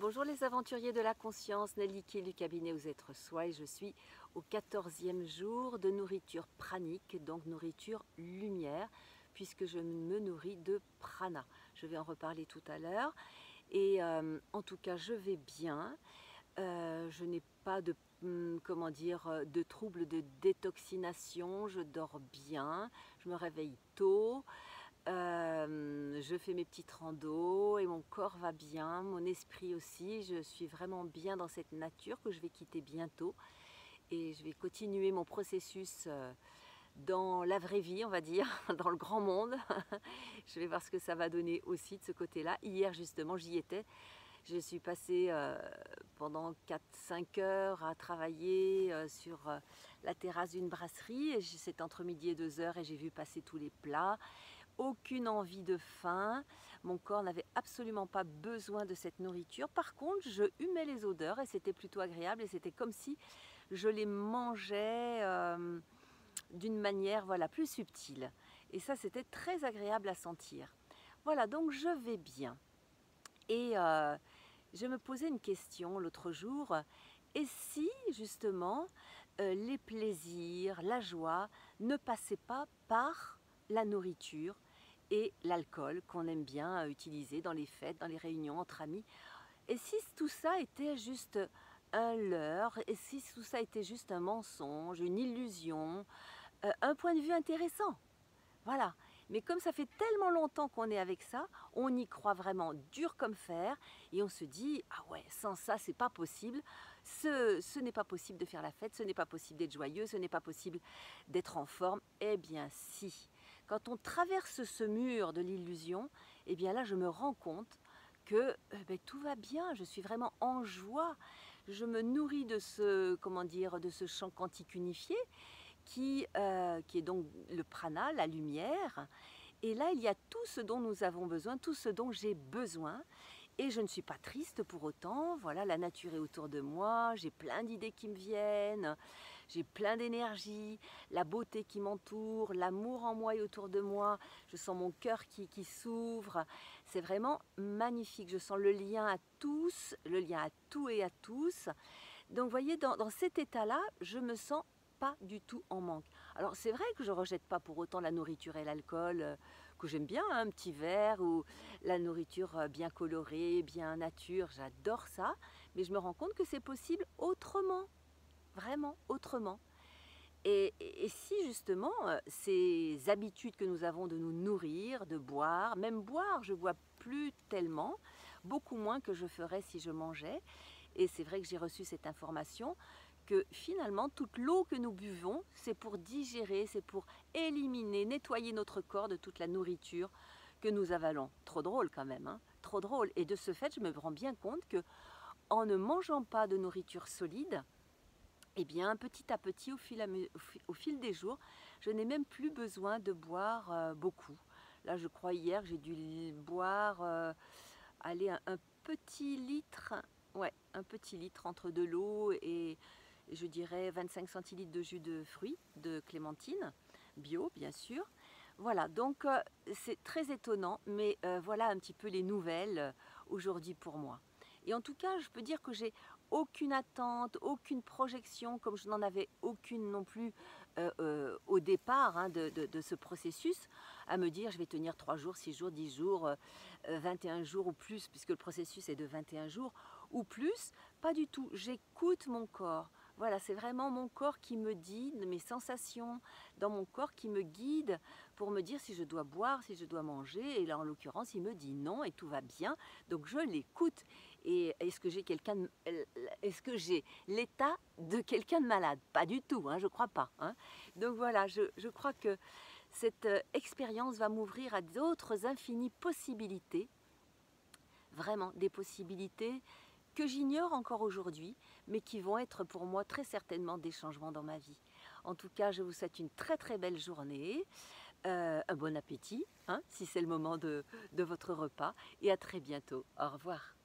Bonjour les aventuriers de la conscience, Nelly Kay du cabinet Aux Êtres Soi et je suis au 14e jour de nourriture pranique, donc nourriture lumière, puisque je me nourris de prana. Je vais en reparler tout à l'heure et en tout cas je vais bien, je n'ai pas de comment dire, de troubles de détoxination, je dors bien, je me réveille tôt. Je fais mes petites randos et mon corps va bien, mon esprit aussi. Je suis vraiment bien dans cette nature que je vais quitter bientôt. Et je vais continuer mon processus dans la vraie vie, on va dire, dans le grand monde. Je vais voir ce que ça va donner aussi de ce côté-là. Hier, justement, j'y étais. Je suis passée pendant 4-5 heures à travailler sur la terrasse d'une brasserie. C'était entre midi et 2 heures et j'ai vu passer tous les plats. Aucune envie de faim, mon corps n'avait absolument pas besoin de cette nourriture. Par contre, je humais les odeurs et c'était plutôt agréable et c'était comme si je les mangeais d'une manière voilà, plus subtile. Et ça, c'était très agréable à sentir. Voilà, donc je vais bien. Et je me posais une question l'autre jour, et si justement les plaisirs, la joie ne passaient pas par la nourriture et l'alcool qu'on aime bien utiliser dans les fêtes, dans les réunions entre amis, et si tout ça était juste un leurre, et si tout ça était juste un mensonge, une illusion, un point de vue intéressant. Voilà, mais comme ça fait tellement longtemps qu'on est avec ça, on y croit vraiment dur comme fer et on se dit « Ah ouais, sans ça, c'est pas possible, ce n'est pas possible de faire la fête, ce n'est pas possible d'être joyeux, ce n'est pas possible d'être en forme. » Eh bien si, quand on traverse ce mur de l'illusion, eh bien là je me rends compte que tout va bien, je suis vraiment en joie, je me nourris de ce, comment dire, de ce champ quantique unifié qui est donc le prana, la lumière. Et là, il y a tout ce dont nous avons besoin, tout ce dont j'ai besoin. Et je ne suis pas triste pour autant. Voilà, la nature est autour de moi, j'ai plein d'idées qui me viennent, j'ai plein d'énergie, la beauté qui m'entoure, l'amour en moi et autour de moi. Je sens mon cœur qui s'ouvre. C'est vraiment magnifique. Je sens le lien à tous, le lien à tout et à tous. Donc, vous voyez, dans cet état-là, je me sens pas du tout en manque. Alors c'est vrai que je rejette pas pour autant la nourriture et l'alcool, que j'aime bien, hein, un petit verre ou la nourriture bien colorée, bien nature, j'adore ça, mais je me rends compte que c'est possible autrement, vraiment autrement. Et si justement ces habitudes que nous avons de nous nourrir, de boire, même boire, je bois plus tellement, beaucoup moins que je ferais si je mangeais, et c'est vrai que j'ai reçu cette information, que finalement toute l'eau que nous buvons, c'est pour digérer, c'est pour éliminer, nettoyer notre corps de toute la nourriture que nous avalons. Trop drôle quand même, hein, trop drôle. Et de ce fait, je me rends bien compte que en ne mangeant pas de nourriture solide, eh bien, petit à petit, au fil des jours, je n'ai même plus besoin de boire beaucoup. Là, je crois hier que j'ai dû boire allez, un petit litre, ouais, un petit litre entre de l'eau et je dirais 25 centilitres de jus de fruits, de clémentine, bio bien sûr. Voilà, donc c'est très étonnant, mais voilà un petit peu les nouvelles aujourd'hui pour moi. Et en tout cas, je peux dire que j'ai aucune attente, aucune projection, comme je n'en avais aucune non plus au départ hein, de ce processus, à me dire je vais tenir 3 jours, 6 jours, 10 jours, 21 jours ou plus, puisque le processus est de 21 jours ou plus. Pas du tout, j'écoute mon corps. Voilà, c'est vraiment mon corps qui me dit, mes sensations dans mon corps qui me guident pour me dire si je dois boire, si je dois manger. Et là, en l'occurrence, il me dit non et tout va bien. Donc, je l'écoute. Et est-ce que j'ai est-ce que j'ai l'état de quelqu'un de malade? Pas du tout, hein, je crois pas. Hein. Donc voilà, je crois que cette expérience va m'ouvrir à d'autres infinies possibilités. Vraiment, des possibilités que j'ignore encore aujourd'hui, mais qui vont être pour moi très certainement des changements dans ma vie. En tout cas, je vous souhaite une très très belle journée, un bon appétit, hein, si c'est le moment de votre repas, et à très bientôt. Au revoir.